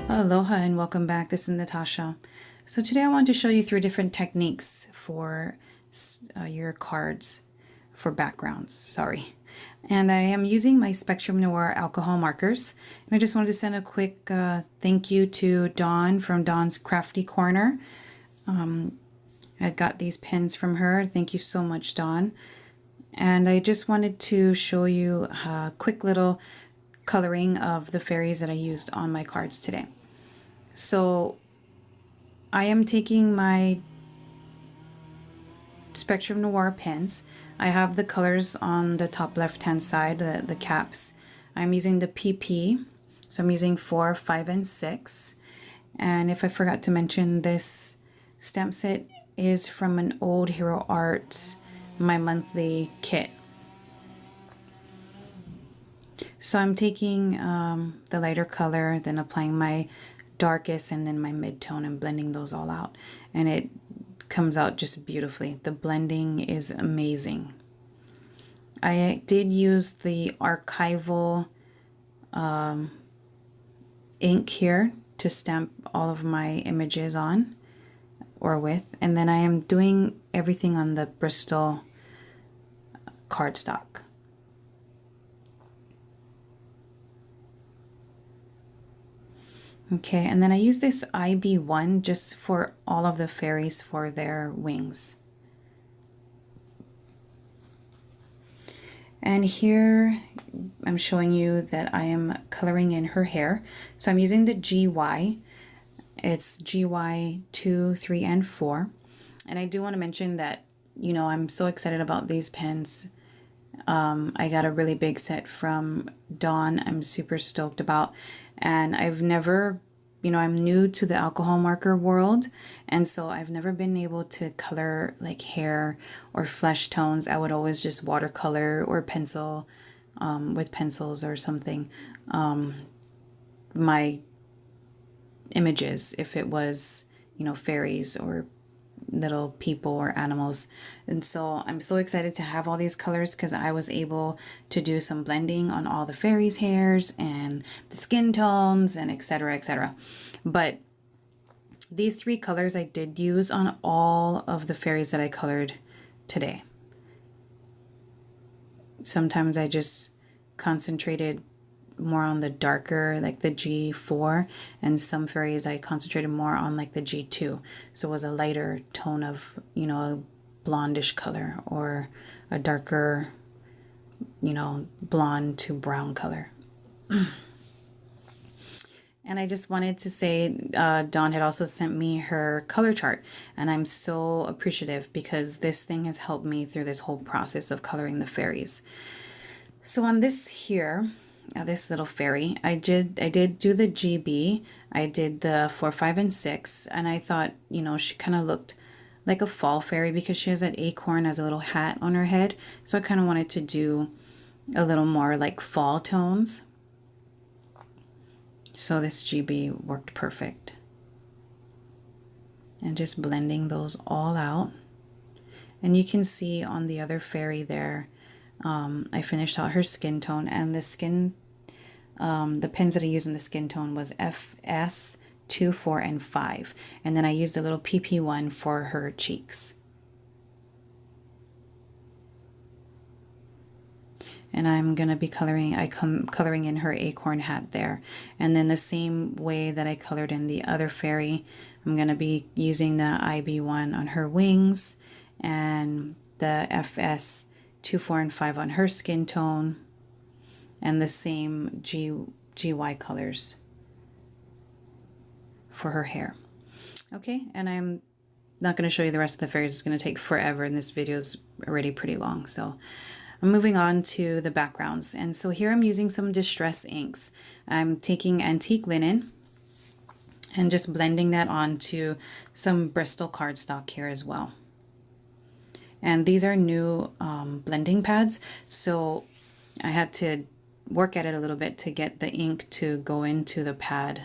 Aloha and welcome back. This is Natasha. So today I want to show you 3 different techniques for your cards for backgrounds. Sorry. And I am using my Spectrum Noir alcohol markers. And I just wanted to send a quick thank you to Dawn from Dawn's Crafty Corner. I got these pens from her. Thank you so much, Dawn. And I just wanted to show you a quick little coloring of the fairies that I used on my cards today. So I am taking my Spectrum Noir pens. I have the colors on the top left hand side, the caps. I'm using the PP, so I'm using 4, 5, and 6. And if I forgot to mention, this stamp set is from an old Hero Art, my monthly kit. So I'm taking the lighter color, then applying my darkest and then my mid-tone and blending those all out. And it comes out just beautifully. The blending is amazing. I did use the archival ink here to stamp all of my images on or with. And then I am doing everything on the Bristol cardstock. Okay, and then I use this IB1 just for all of the fairies for their wings. And here I'm showing you that I am coloring in her hair. So I'm using the GY. It's GY 2, 3, and 4. And I do want to mention that, you know, I'm so excited about these pens. I got a really big set from Dawn. I'm super stoked about, and I've never, you know, I'm new to the alcohol marker world, and so I've never been able to color like hair or flesh tones. I would always just watercolor or pencil with pencils or something my images, if it was, you know, fairies or little people or animals. And so I'm so excited to have all these colors because I was able to do some blending on all the fairies' hairs and the skin tones and etc, etc. But these 3 colors I did use on all of the fairies that I colored today. Sometimes I just concentrated more on the darker, like the G4, and some fairies I concentrated more on like the G2, so it was a lighter tone of, you know, a blondish color or a darker, you know, blonde to brown color. And I just wanted to say Dawn had also sent me her color chart, and I'm so appreciative because this thing has helped me through this whole process of coloring the fairies. So on this here, this little fairy, I did do the GB. I did the 4, 5, and 6, and I thought, you know, she kind of looked like a fall fairy because she has that acorn as a little hat on her head. So I kind of wanted to do a little more like fall tones. So this GB worked perfect. And just blending those all out. And you can see on the other fairy there, I finished out her skin tone, and the skin, the pens that I used in the skin tone was FS 2, 4, and 5. And then I used a little PP1 for her cheeks. And I'm going to be coloring in her acorn hat there. And then the same way that I colored in the other fairy, I'm going to be using the IB1 on her wings and the FS 2, 4, and 5 on her skin tone, and the same GY colors for her hair. Okay, and I'm not going to show you the rest of the fairies. It's going to take forever, and this video is already pretty long. So I'm moving on to the backgrounds. And so here I'm using some distress inks. I'm taking antique linen and just blending that onto some Bristol cardstock here as well. And these are new blending pads, so I had to work at it a little bit to get the ink to go into the pad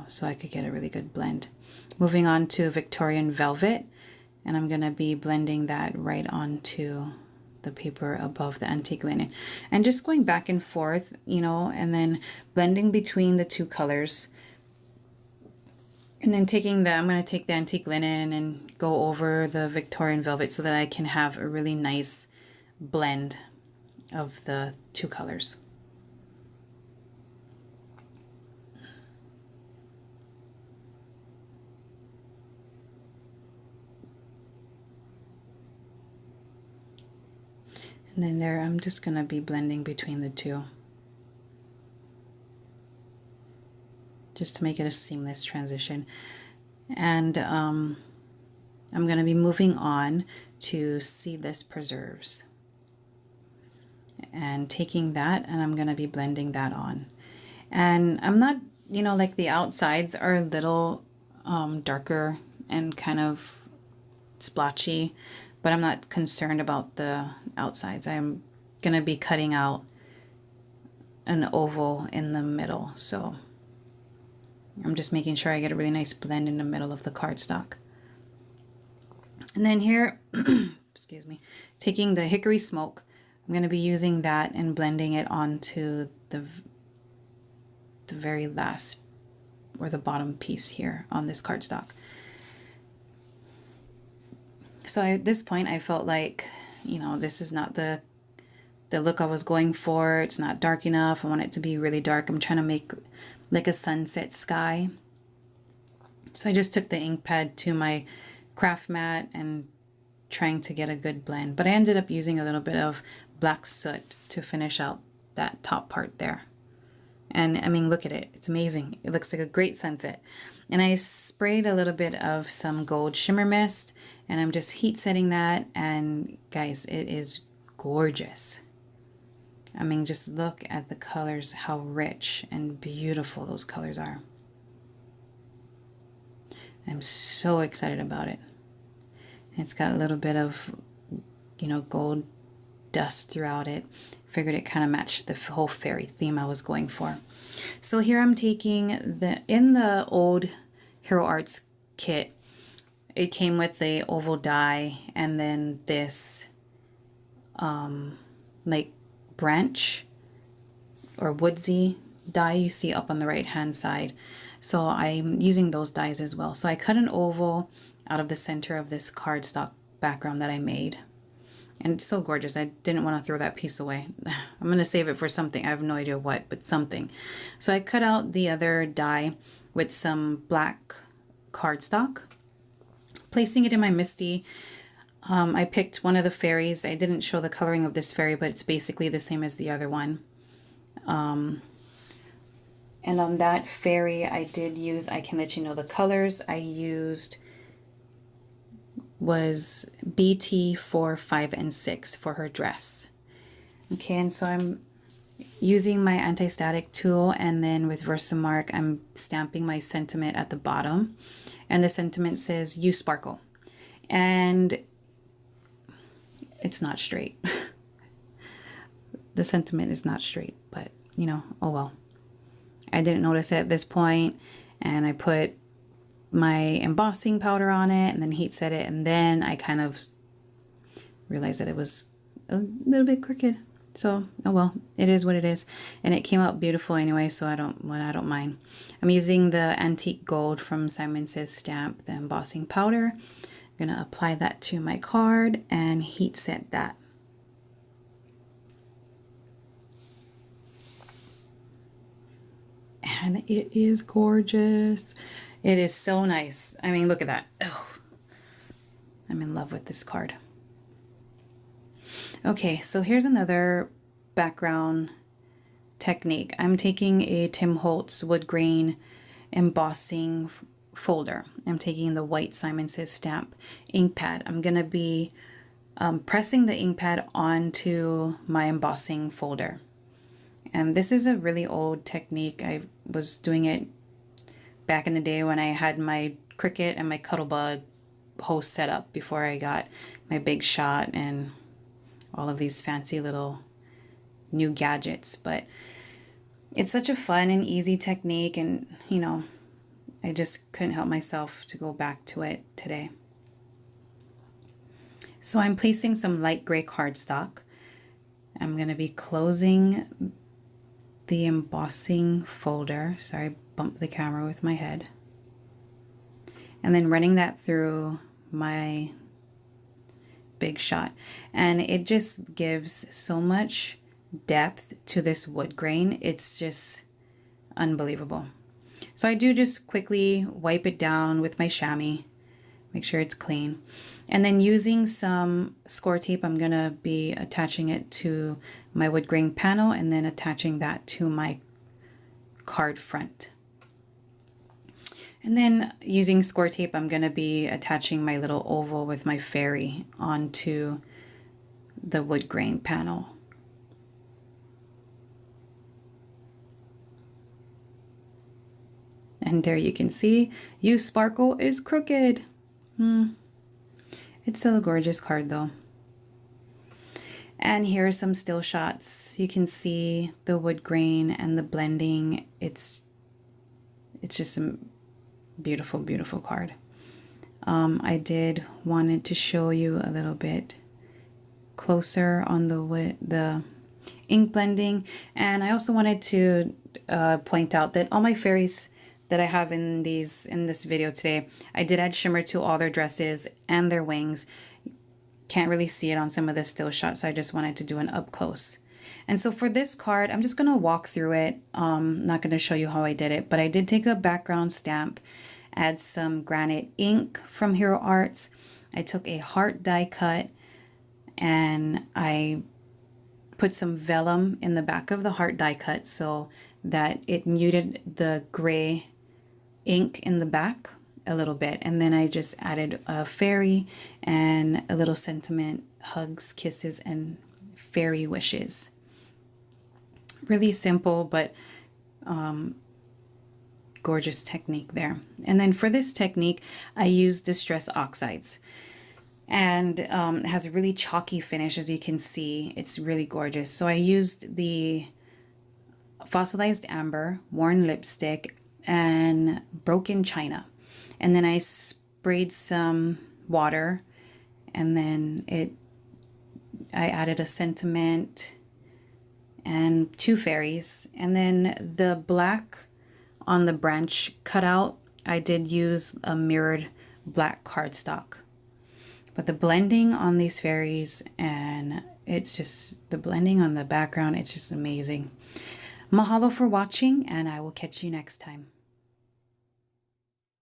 so I could get a really good blend. Moving on to Victorian Velvet, and I'm going to be blending that right onto the paper above the antique linen. And just going back and forth, you know, and then blending between the two colors. And then I'm going to take the antique linen and go over the Victorian velvet so that I can have a really nice blend of the two colors. And then there, I'm just going to be blending between the two, just to make it a seamless transition. And I'm going to be moving on to seedless preserves and taking that, and I'm going to be blending that on. And I'm not, you know, like the outsides are a little darker and kind of splotchy, but I'm not concerned about the outsides. I'm going to be cutting out an oval in the middle, so I'm just making sure I get a really nice blend in the middle of the cardstock. And then here, excuse me, taking the hickory smoke, I'm going to be using that and blending it onto the very last, or the bottom piece here on this cardstock. So at this point I felt like, you know, this is not the look I was going for. It's not dark enough. I want it to be really dark. I'm trying to make like a sunset sky. So I just took the ink pad to my craft mat and trying to get a good blend. But I ended up using a little bit of black soot to finish out that top part there. And I mean, look at it. It's amazing. It looks like a great sunset. And I sprayed a little bit of some gold shimmer mist, and I'm just heat setting that. And guys, it is gorgeous. I mean, just look at the colors, how rich and beautiful those colors are. I'm so excited about it. It's got a little bit of, you know, gold dust throughout it. Figured it kind of matched the whole fairy theme I was going for. So here I'm taking in the old Hero Arts kit, it came with the oval die and then this like branch or woodsy die you see up on the right hand side. So I'm using those dies as well. So I cut an oval out of the center of this cardstock background that I made. And it's so gorgeous. I didn't want to throw that piece away. I'm going to save it for something. I have no idea what, but something. So I cut out the other die with some black cardstock, placing it in my MISTI. I picked one of the fairies. I didn't show the coloring of this fairy, but it's basically the same as the other one. And on that fairy, I did use, I can let you know the colors I used was BT 4, 5, and 6 for her dress. Okay, and so I'm using my anti-static tool, and then with Versamark, I'm stamping my sentiment at the bottom. And the sentiment says, "You sparkle." And it's not straight. The sentiment is not straight, but you know, oh well. I didn't notice it at this point, and I put my embossing powder on it and then heat set it, and then I kind of realized that it was a little bit crooked. So oh well, it is what it is, and it came out beautiful anyway, so I don't mind. I'm using the antique gold from Simon Says Stamp, the embossing powder. I'm gonna apply that to my card and heat set that. And it is gorgeous. It is so nice. I mean, look at that. Oh, I'm in love with this card. Okay, so here's another background technique. I'm taking a Tim Holtz wood grain embossing folder. I'm taking the white Simon Says Stamp ink pad. I'm going to be pressing the ink pad onto my embossing folder. And this is a really old technique. I was doing it back in the day when I had my Cricut and my Cuttlebug host set up before I got my Big Shot and all of these fancy little new gadgets. But it's such a fun and easy technique, and you know, I just couldn't help myself to go back to it today. So I'm placing some light gray cardstock. I'm going to be closing the embossing folder. Sorry, I bumped the camera with my head. And then running that through my big shot. And it just gives so much depth to this wood grain. It's just unbelievable. So I do just quickly wipe it down with my chamois. Make sure it's clean. And then using some score tape, I'm going to be attaching it to my wood grain panel and then attaching that to my card front. And then using score tape, I'm going to be attaching my little oval with my fairy onto the wood grain panel. And there you can see, You Sparkle is crooked. It's still a gorgeous card though. And here are some still shots. You can see the wood grain and the blending. It's just a beautiful, beautiful card. I did wanted to show you a little bit closer on the ink blending, and I also wanted to point out that all my fairies that I have in this video today, I did add shimmer to all their dresses and their wings. Can't really see it on some of the still shots, so I just wanted to do an up close. And so for this card, I'm just going to walk through it. Not going to show you how I did it, but I did take a background stamp, add some granite ink from Hero Arts. I took a heart die cut and I put some vellum in the back of the heart die cut so that it muted the gray ink in the back a little bit. And then I just added a fairy and a little sentiment, hugs, kisses, and fairy wishes. Really simple, but gorgeous technique there. And then for this technique, I used Distress Oxides. And it has a really chalky finish, as you can see. It's really gorgeous. So I used the fossilized amber, worn lipstick, and broken china. And then I sprayed some water, and then I added a sentiment and 2 fairies. And then the black on the branch cutout, I did use a mirrored black cardstock. But the blending on these fairies, and it's just the blending on the background, it's just amazing. Mahalo for watching, and I will catch you next time.